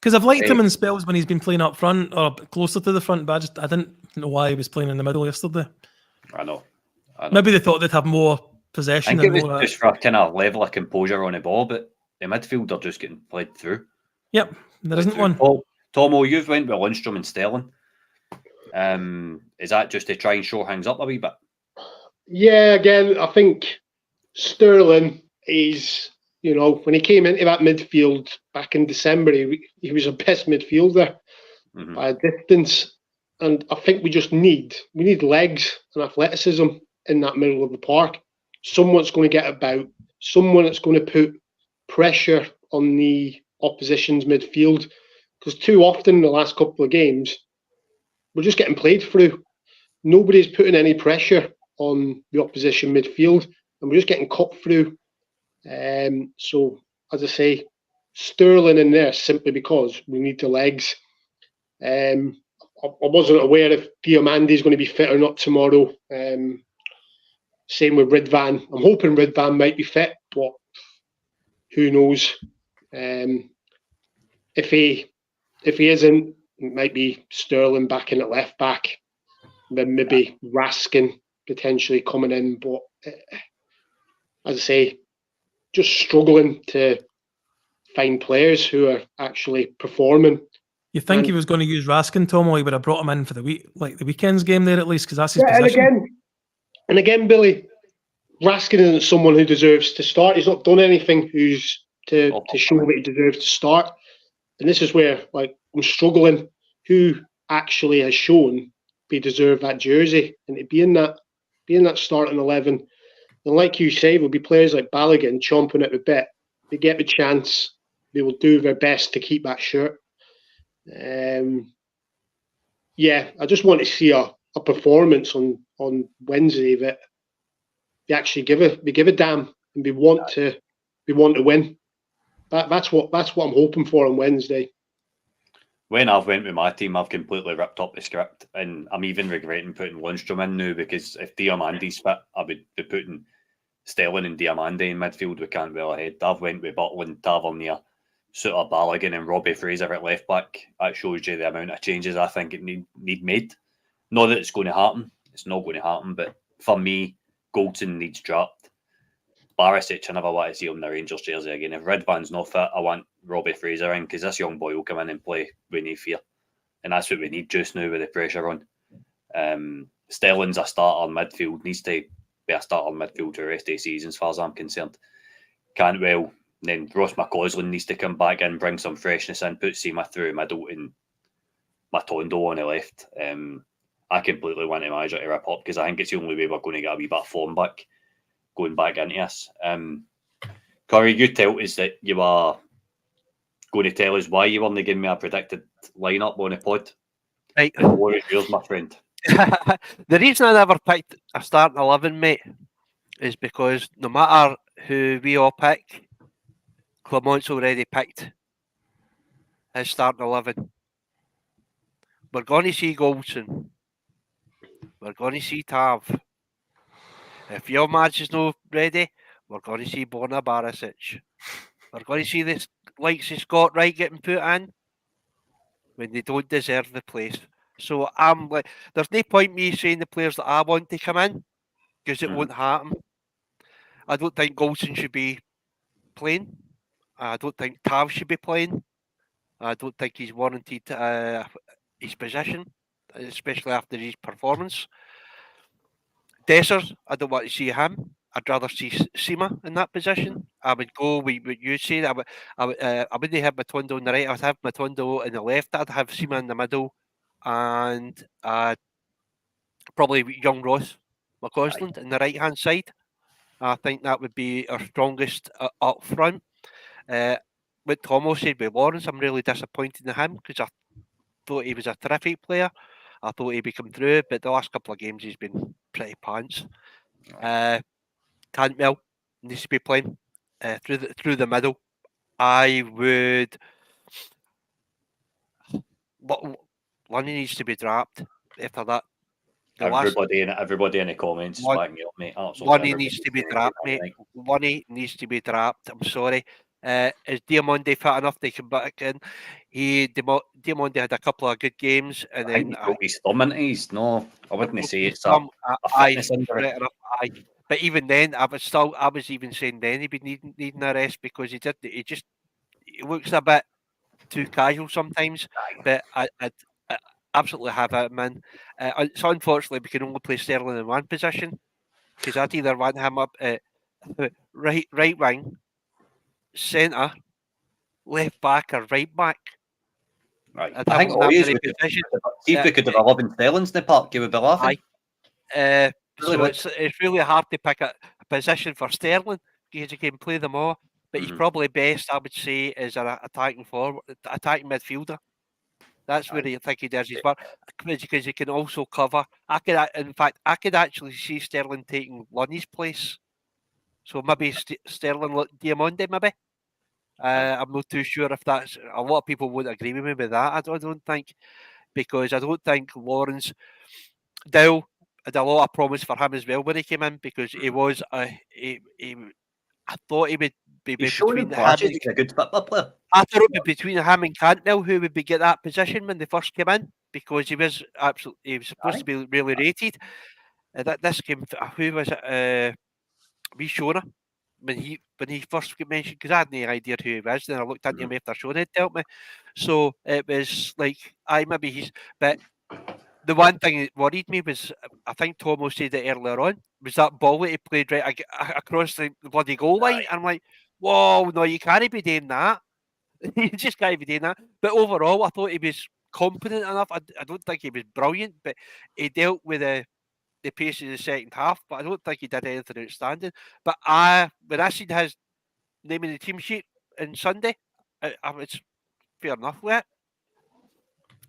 Because I've liked him in spells when he's been playing up front or closer to the front, but I didn't know why he was playing in the middle yesterday. I know. Maybe they thought they'd have more possession. I think it was just for a kind of level of composure on the ball, but the midfield are just getting played through. Yep, there isn't one. Tomo, you've went with Lundstrom and Sterling. Is that just to try and shore things up a wee bit? Yeah, again, I think Sterling is, when he came into that midfield back in December, he was the best midfielder by a distance. And I think we need legs and athleticism in that middle of the park. Someone that's going to get about, someone that's going to put pressure on the opposition's midfield. Because too often in the last couple of games, we're just getting played through. Nobody's putting any pressure on the opposition midfield, and we're just getting cut through. So, as I say, Sterling in there simply because we need the legs. I wasn't aware if Diamandi's going to be fit or not tomorrow. Same with Ridvan. I'm hoping Ridvan might be fit, but who knows? If he isn't, it might be Sterling back in at left back, then maybe Raskin potentially coming in. But as I say, just struggling to find players who are actually performing. You think he was going to use Raskin, Tomo? He would have brought him in for the weekend's game there at least, because that's his position. And again, Billy, Raskin isn't someone who deserves to start. He's not done anything to show that he deserves to start. And this is where I'm struggling. Who actually has shown they deserve that jersey and to be in that starting 11? And like you say, there'll be players like Balogun chomping at the bit. They get the chance, they will do their best to keep that shirt. I just want to see a performance on Wednesday that they actually give a damn and they want to win. That's what I'm hoping for on Wednesday. When I've went with my team, I've completely ripped up the script, and I'm even regretting putting Lundstrom in now, because if Diamandi's fit, I would be putting Sterling and Diamandi in midfield. We can't well ahead. I've went with Butland, Tavernier, Suter, Balogun and Robbie Fraser at left back. That shows you the amount of changes I think it need made. Not that it's going to happen. It's not going to happen, but for me, Goldson needs dropped. Barisic, I never want to see him in the Rangers jersey again. If Ridvan's not fit, I want Robbie Fraser in, because this young boy will come in and play with no fear. And that's what we need just now with the pressure on. Sterling's a starter midfield, needs to be a starter midfield for the rest of the season as far as I'm concerned. Cantwell, then Ross McCausland needs to come back in, bring some freshness in, put Seema through the middle and Matondo on the left. I completely want the manager to rip up, because I think it's the only way we're going to get a wee bit of form back going back into this. Corey, you tell us that you are going to tell us why you weren't giving me a predicted lineup on the pod. Right. What is yours, my friend? The reason I never picked a starting 11, mate, is because no matter who we all pick, Clement's already picked his starting 11. We're going to see Goldson. We're going to see Tav. If your match is not ready, we're going to see Borna Barisic. We're going to see this likes of Scott Wright getting put in when they don't deserve the place. So I'm like, there's no point me saying the players that I want to come in, because it won't happen. I don't think Goldson should be playing. I don't think Tav should be playing. I don't think he's warranted his position, especially after his performance. Dessers, I don't want to see him. I'd rather see Seema in that position. I would go with what you say. I wouldn't have Matondo on the right. I'd have Matondo on the left. I'd have Seema in the middle, and probably young Ross McCausland in the right hand side. I think that would be our strongest up front. What Tomo said with Lawrence, I'm really disappointed in him because I thought he was a terrific player. I thought he'd be come through, but the last couple of games he's been pretty pants. Cantwell needs to be playing through the middle. I would. Lunny needs to be dropped after that. Everybody in the comments back me up, mate. Lunny needs to be dropped, mate. Lunny needs to be dropped. I'm sorry. Is Diamonde fit enough to come back in? Diamonde had a couple of good games, and then he's dominant. No, I wouldn't say it's a fitness injury. But even then, I was even saying then he'd be needing a rest because he looks a bit too casual sometimes. But I absolutely have him in. So unfortunately, we can only play Sterling in one position because I'd either want him up at right wing, centre, left back, or right back. Right. I think if we could have 11 Sterlings in the park, you would be laughing. So it's really hard to pick a position for Sterling because you can play them all. But he's probably best, I would say, as an attacking midfielder. That's where I think he does his work because he can also cover. I could actually see Sterling taking Lunny's place. So maybe Sterling Diamonde, maybe. I'm not too sure if that's. A lot of people won't agree with me with that. I don't think, because I don't think Lawrence Dow had a lot of promise for him as well when he came in, because he was I thought he would be between him. He's a good football player. I thought it would be between him and Cantwell who would get that position when they first came in, because he was supposed to be really rated. This came. Who was it? Shona. When he first got mentioned, because I had no idea who he was, then I looked into him after Shona had told me. So it was like, maybe he's. But the one thing that worried me was, I think Tomo said it earlier on, was that ball that he played right across the bloody goal line. I'm like, whoa, no, you can't be doing that. You just can't be doing that. But overall, I thought he was competent enough. I don't think he was brilliant, but he dealt with the pace of the second half, but I don't think he did anything outstanding. But when I seen his name in the team sheet on Sunday, I was fair enough with it.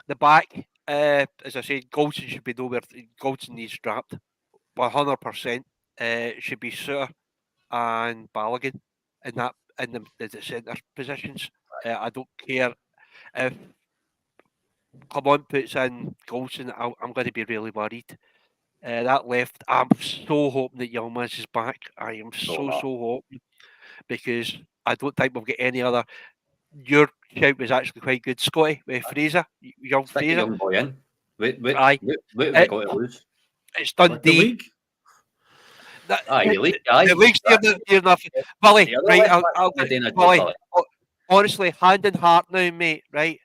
The back, as I said, Goldson should be nowhere. Goldson needs dropped 100%. Should be Suter and Balogun in the centre positions. I don't care if Clement puts in Goldson. I'm going to be really worried. That left, I'm so hoping that Yilmaz is back. I am so hoping, because I don't think we've got any other. Your shout was actually quite good, Scotty, with Fraser, young Fraser. Young boy in. What have we got to lose? It's Dundee. The league. The league's near enough. Billy, right? Billy, honestly, hand in heart now, mate, right?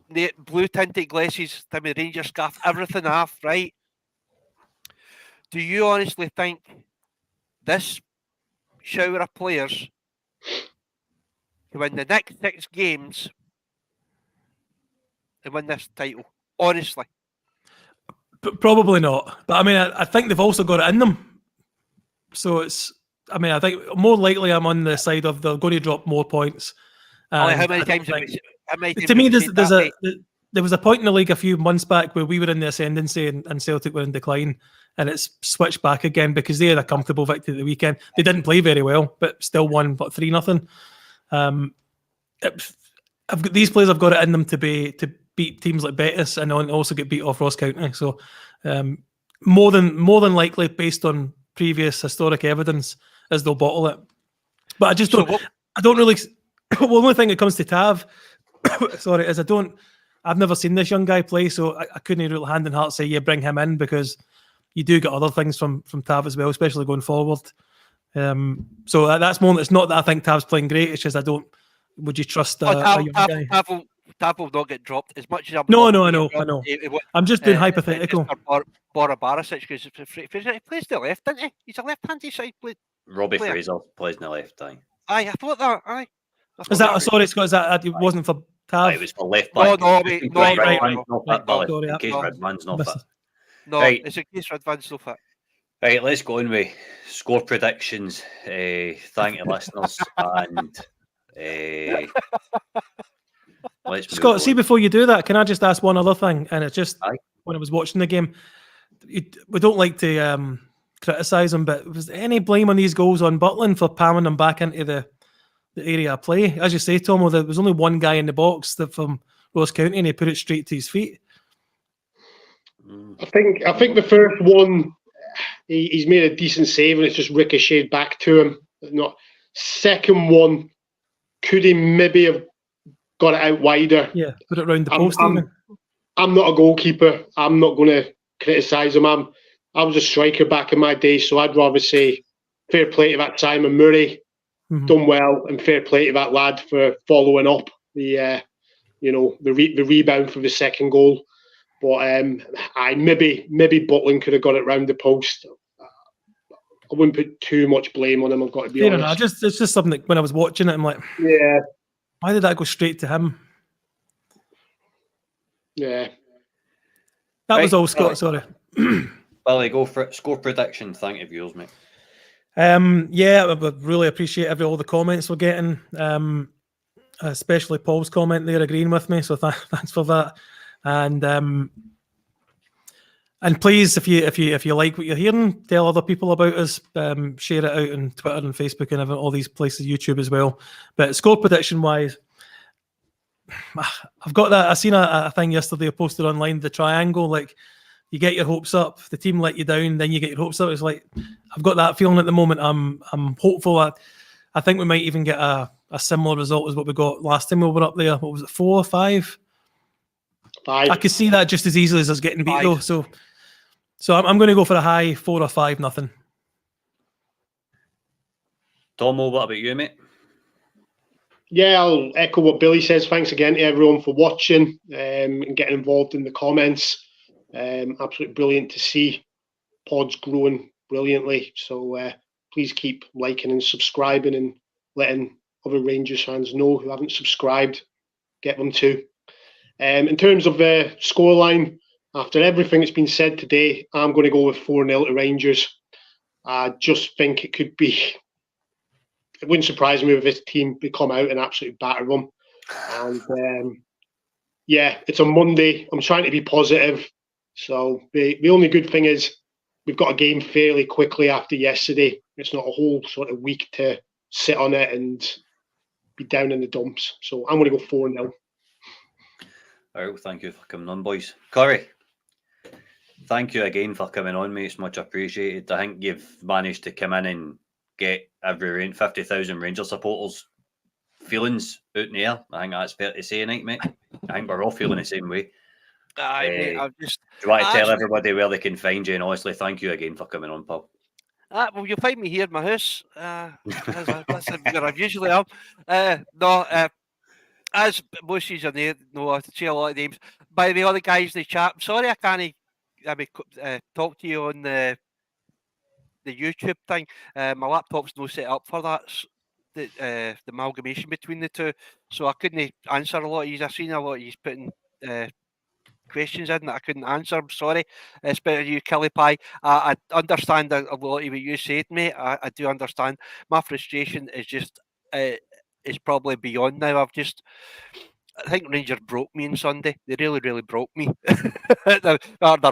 The blue tinted glasses, the Ranger scarf, everything off, right? Do you honestly think this shower of players can win the next 6 games and win this title? Honestly. Probably not. But I mean, I think they've also got it in them. So it's, I mean, I think more likely I'm on the side of they're going to drop more points. How many times to me, there was a point in the league a few months back where we were in the ascendancy and Celtic were in decline, and it's switched back again because they had a comfortable victory at the weekend. They didn't play very well, but still won, 3-0. These players have got it in them to beat teams like Betis and also get beat off Ross County. So more than likely, based on previous historic evidence, is they'll bottle it. But I just don't. I don't really. The only thing that comes to Tav, sorry, is I've never seen this young guy play, so I couldn't really hand in heart say, yeah, bring him in, because you do get other things from Tav as well, especially going forward. So that's more. It's not that I think Tav's playing great. It's just I don't. Would you trust a young guy? Tav will not get dropped as much as I'm. No, I know. I'm just being hypothetical. Barisic, because he plays the left, doesn't he? He's a left-handed side player. Robbie Fraser plays in the left, aye. Aye, I thought that. Aye. Is that sorry, Scott? Is that it wasn't for Tav? It was for left back. No, Redman's not fit. No, right. It's in case Redman's not fit. Right, let's go on with score predictions. Thank you, listeners, and let's Scott, see, before you do that, can I just ask one other thing? And it's just when I was watching the game, we don't like to criticise him, but was there any blame on these goals on Butland for palming them back into the area of play? As you say, Tomo, there was only one guy in the box from Ross County, and he put it straight to his feet. I think the first one, he's made a decent save, and it's just ricocheted back to him. Not second one, could he maybe have got it out wider? Yeah, put it round the post. I'm not a goalkeeper. I'm not going to criticise him. I was a striker back in my day, so I'd rather say fair play to that Simon Murray, done well, and fair play to that lad for following up the rebound for the second goal. But maybe Butland could have got it round the post. I wouldn't put too much blame on him. I've got to be honest. It's just something that when I was watching it, I'm like, yeah, why did that go straight to him? Yeah, that was all, Scott. Sorry. Billy, go for it. Score prediction. Thank you, viewers, mate. Yeah, I really appreciate all the comments we're getting. Especially Paul's comment there, agreeing with me. So thanks for that. And please, if you like what you're hearing, tell other people about us. Share it out on Twitter and Facebook and all these places, YouTube as well. But score prediction wise, I've got that. I seen a thing yesterday I posted online, the triangle. Like, you get your hopes up, the team let you down, then you get your hopes up. It's like, I've got that feeling at the moment. I'm hopeful that I think we might even get a similar result as what we got last time we were up there. What was it, 4 or 5? 5. I could see that just as easily as us getting beat, 5. Though. So I'm going to go for a high 4 or 5-0. Tomo, what about you, mate? Yeah, I'll echo what Billy says. Thanks again to everyone for watching and getting involved in the comments. Absolutely brilliant to see. Pod's growing brilliantly. So please keep liking and subscribing and letting other Rangers fans know who haven't subscribed. Get them to. In terms of the scoreline, after everything that's been said today, I'm going to go with 4-0 to Rangers. I just think it could be... It wouldn't surprise me if this team would come out and absolutely batter them. And it's a Monday. I'm trying to be positive. So the only good thing is we've got a game fairly quickly after yesterday. It's not a whole sort of week to sit on it and be down in the dumps. So I'm going to go 4-0. All right, well, thank you for coming on, boys. Corey, thank you again for coming on, mate. It's much appreciated. I think you've managed to come in and get every 50,000 Rangers supporters feelings out in the air. I think that's fair to say, mate. I think we're all feeling the same way. Mate, do you want to tell everybody where they can find you? And honestly, thank you again for coming on, pal. Well, you'll find me here in my house. That's where I usually am. As most of you know, I say a lot of names. By the way, all the guys in the chat, I'm sorry I can't talk to you on the YouTube thing. My laptop's no set up for that. The amalgamation between the two, so I couldn't answer a lot of these. I've seen a lot of these putting questions in that I couldn't answer. I'm sorry, especially you, Kelly Pie. I understand a lot of what you said, mate. I do understand. My frustration is just is probably beyond now. I think Rangers broke me on Sunday. They really, really broke me. Their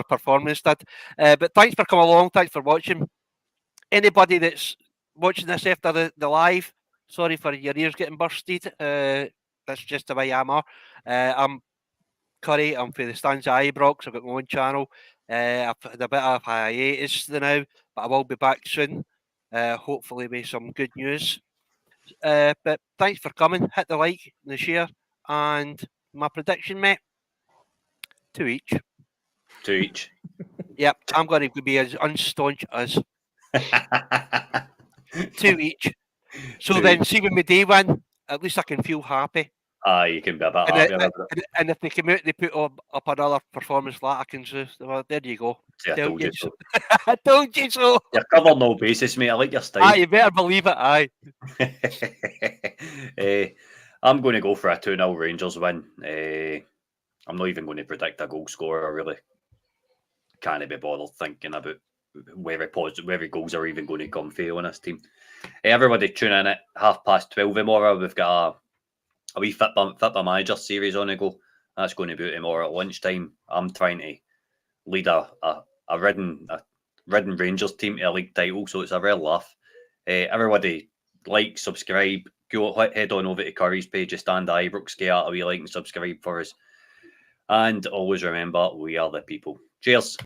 performance did. But thanks for coming along. Thanks for watching. Anybody that's watching this after the live, sorry for your ears getting bursted. That's just the way I'm. I'm Curry. I'm for the Stanza Ibrox. I've got my own channel. I've had a bit of hiatus now, but I will be back soon. Hopefully with some good news. But thanks for coming. Hit the like, the share, and my prediction, mate, 2 each. 2 each. Yep, I'm going to be as unstaunch as. 2 each. So Two then, each. see when my day win, at least I can feel happy. You can be a bit And, happier about it. and if they come out, they put up another performance like I can say, well, there you go. See, I told you so. I told you so. You're covering all bases, mate. I like your style. Aye, you better believe it. Aye. I'm going to go for a 2-0 Rangers win. I'm not even going to predict a goal scorer, really. Can't be bothered thinking about where goals are even going to come for on this team. Everybody tune in at 12:30 tomorrow. We've got a wee Fit by Manager series on the go. That's going to be tomorrow at lunchtime. I'm trying to lead a ridden Rangers team to a league title, so it's a real laugh. Everybody like, subscribe, head on over to Curry's page, Stand Ibrox, get out a wee like and subscribe for us. And always remember, we are the people. Cheers.